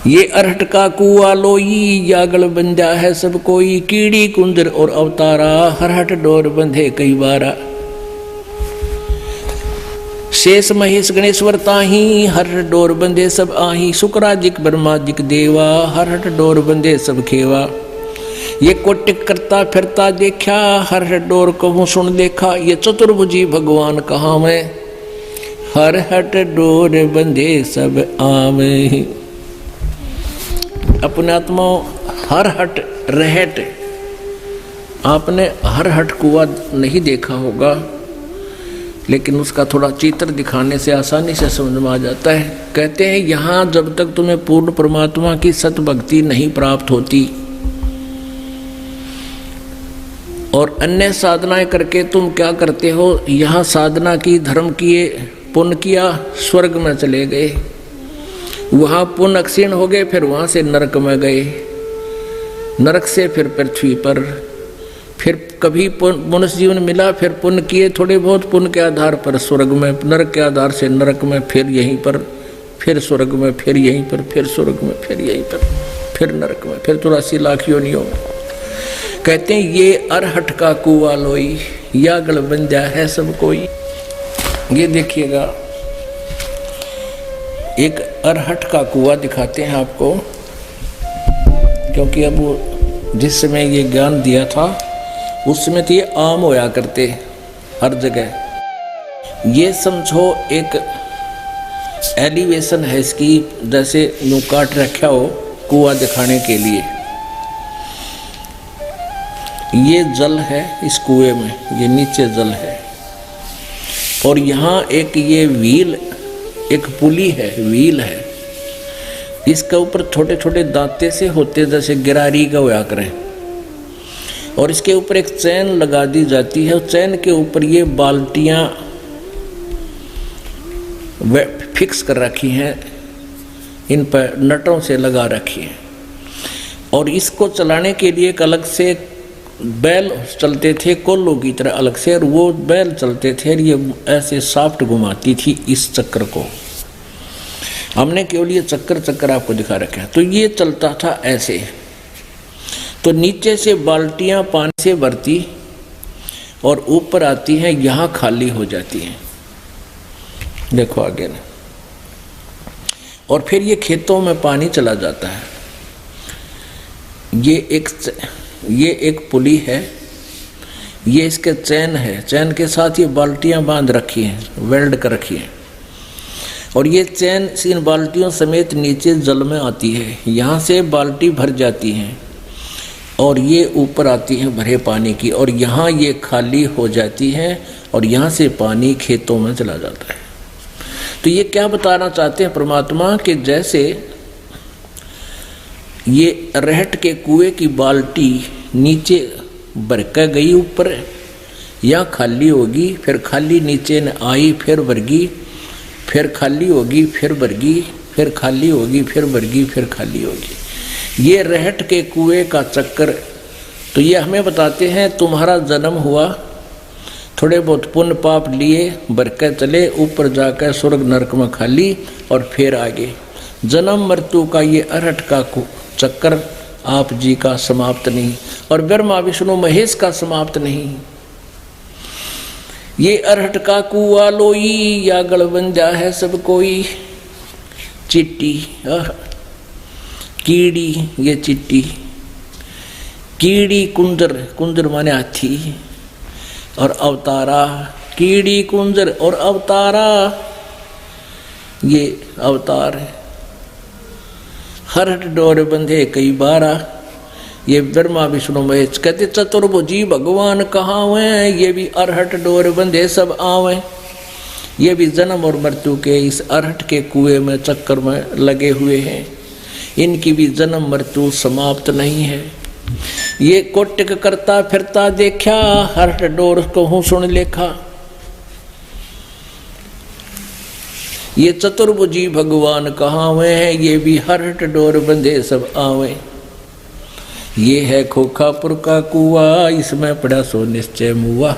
ये अरहट का कुआ लोई, यागल बंजा है सब कोई, कीड़ी कुंजर और अवतारा, हरहट डोर बंधे कई बारा। शेष महेश गणेश्वर ताही, हरहट डोर बंधे सब आही, शुक्राजिक ब्रह्माजिक देवा, हरहट डोर बंधे सब खेवा। ये कोटिक करता फिरता देखा, हरहट डोर कहूँ सुन देखा, ये चतुर्भुजी भगवान कहाँ मैं, हरहट डोर बंधे सब आवे। अपने आत्मा हरहट रहट, आपने हरहट कुआ नहीं देखा होगा, लेकिन उसका थोड़ा चित्र दिखाने से आसानी से समझ में आ जाता है। कहते हैं यहाँ जब तक तुम्हें पूर्ण परमात्मा की सत भक्ति नहीं प्राप्त होती और अन्य साधनाएं करके तुम क्या करते हो, यहाँ साधना की, धर्म किए, पुण्य किया, स्वर्ग में चले गए, वहाँ पुण्य क्षीण हो गए, फिर वहाँ से नरक में गए, नरक से फिर पृथ्वी पर, फिर कभी मनुष्य जीवन मिला, फिर पुण्य किए थोड़े बहुत, पुण्य के आधार पर स्वर्ग में, नरक के आधार से नरक में, फिर यहीं पर, फिर स्वर्ग में, फिर यहीं पर, फिर स्वर्ग में, फिर यहीं पर, फिर नरक में, फिर 84 लाख योनियों में। कहते हैं ये अरहट का कुआ लोई, या गल बंजा है सब कोई। ये देखिएगा एक अरहट का कुआ दिखाते हैं आपको, क्योंकि अब वो जिस समय ये ज्ञान दिया था उस समय तो ये आम होया करते हर जगह। ये समझो एक एलिवेशन है इसकी, जैसे यूं काट रखा हो कुआ दिखाने के लिए। ये जल है इस कुएं में, ये नीचे जल है, और यहाँ एक ये व्हील, एक पुली है, व्हील है, इसके ऊपर छोटे छोटे दांते से होते जैसे गिरारी का होया करें, और इसके ऊपर एक चैन लगा दी जाती है। चैन के ऊपर ये बाल्टियां फिक्स कर रखी हैं, इन पर नटों से लगा रखी है, और इसको चलाने के लिए एक अलग से बैल चलते थे, कोल्लों की तरह अलग से, और वो बैल चलते थे, और ये ऐसे साफ्ट घुमाती थी इस चक्कर को। हमने केवल ये चक्कर आपको दिखा रखा है। तो ये चलता था ऐसे, तो नीचे से बाल्टियां पानी से भरती और ऊपर आती हैं, यहाँ खाली हो जाती हैं, देखो आगे ना, और फिर ये खेतों में पानी चला जाता है। ये एक पुली है, ये इसके चैन है, चैन के साथ ये बाल्टियां बांध रखी हैं, वेल्ड कर रखी हैं, और ये चैन इन बाल्टियों समेत नीचे जल में आती है। यहाँ से बाल्टी भर जाती हैं और ये ऊपर आती हैं भरे पानी की, और यहाँ ये खाली हो जाती हैं, और यहाँ से पानी खेतों में चला जाता है। तो ये क्या बताना चाहते हैं परमात्मा, कि जैसे ये रहट के कुएं की बाल्टी नीचे भर कर गई ऊपर, या खाली होगी, फिर खाली नीचे न आई, फिर भरगी, फिर खाली होगी, फिर भरगी, फिर खाली होगी, फिर भरगी, फिर खाली होगी। ये रहट के कुएं का चक्कर। तो ये हमें बताते हैं तुम्हारा जन्म हुआ, थोड़े बहुत पुण्य पाप लिए, भरकर चले, ऊपर जाकर स्वर्ग नरक में खाली, और फिर आगे जन्म मृत्यु का ये अरहट का चक्कर आप जी का समाप्त नहीं, और ब्रह्मा विष्णु महेश का समाप्त नहीं। ये अरहट का कुआ लोई, या गलबंजा है सब कोई। चिट्टी कीड़ी, ये चिट्टी, कीड़ी कुंजर, कुंजर माने हाथी, और अवतारा, कीड़ी कुंजर और अवतारा, ये अवतार है। हरहट डोर बंधे कई बारा, ये ब्रह्मा विष्णु महेश। कहते चतुर्भुजी भगवान कहाँ हुए, ये भी अरहट डोर बंधे सब आवे। ये भी जन्म और मृत्यु के इस अरहट के कुएं में चक्कर में लगे हुए हैं, इनकी भी जन्म मृत्यु समाप्त नहीं है। ये कोटिक करता फिरता देखा, हरहट डोर कहूँ सुन लेखा। ये चतुर्भुजी भगवान कहाँ हुए हैं, ये भी हरहट डोर बंधे सब आवे। ये है खोखापुर का कुआ, इसमें पड़ा सो निश्चय मुआ।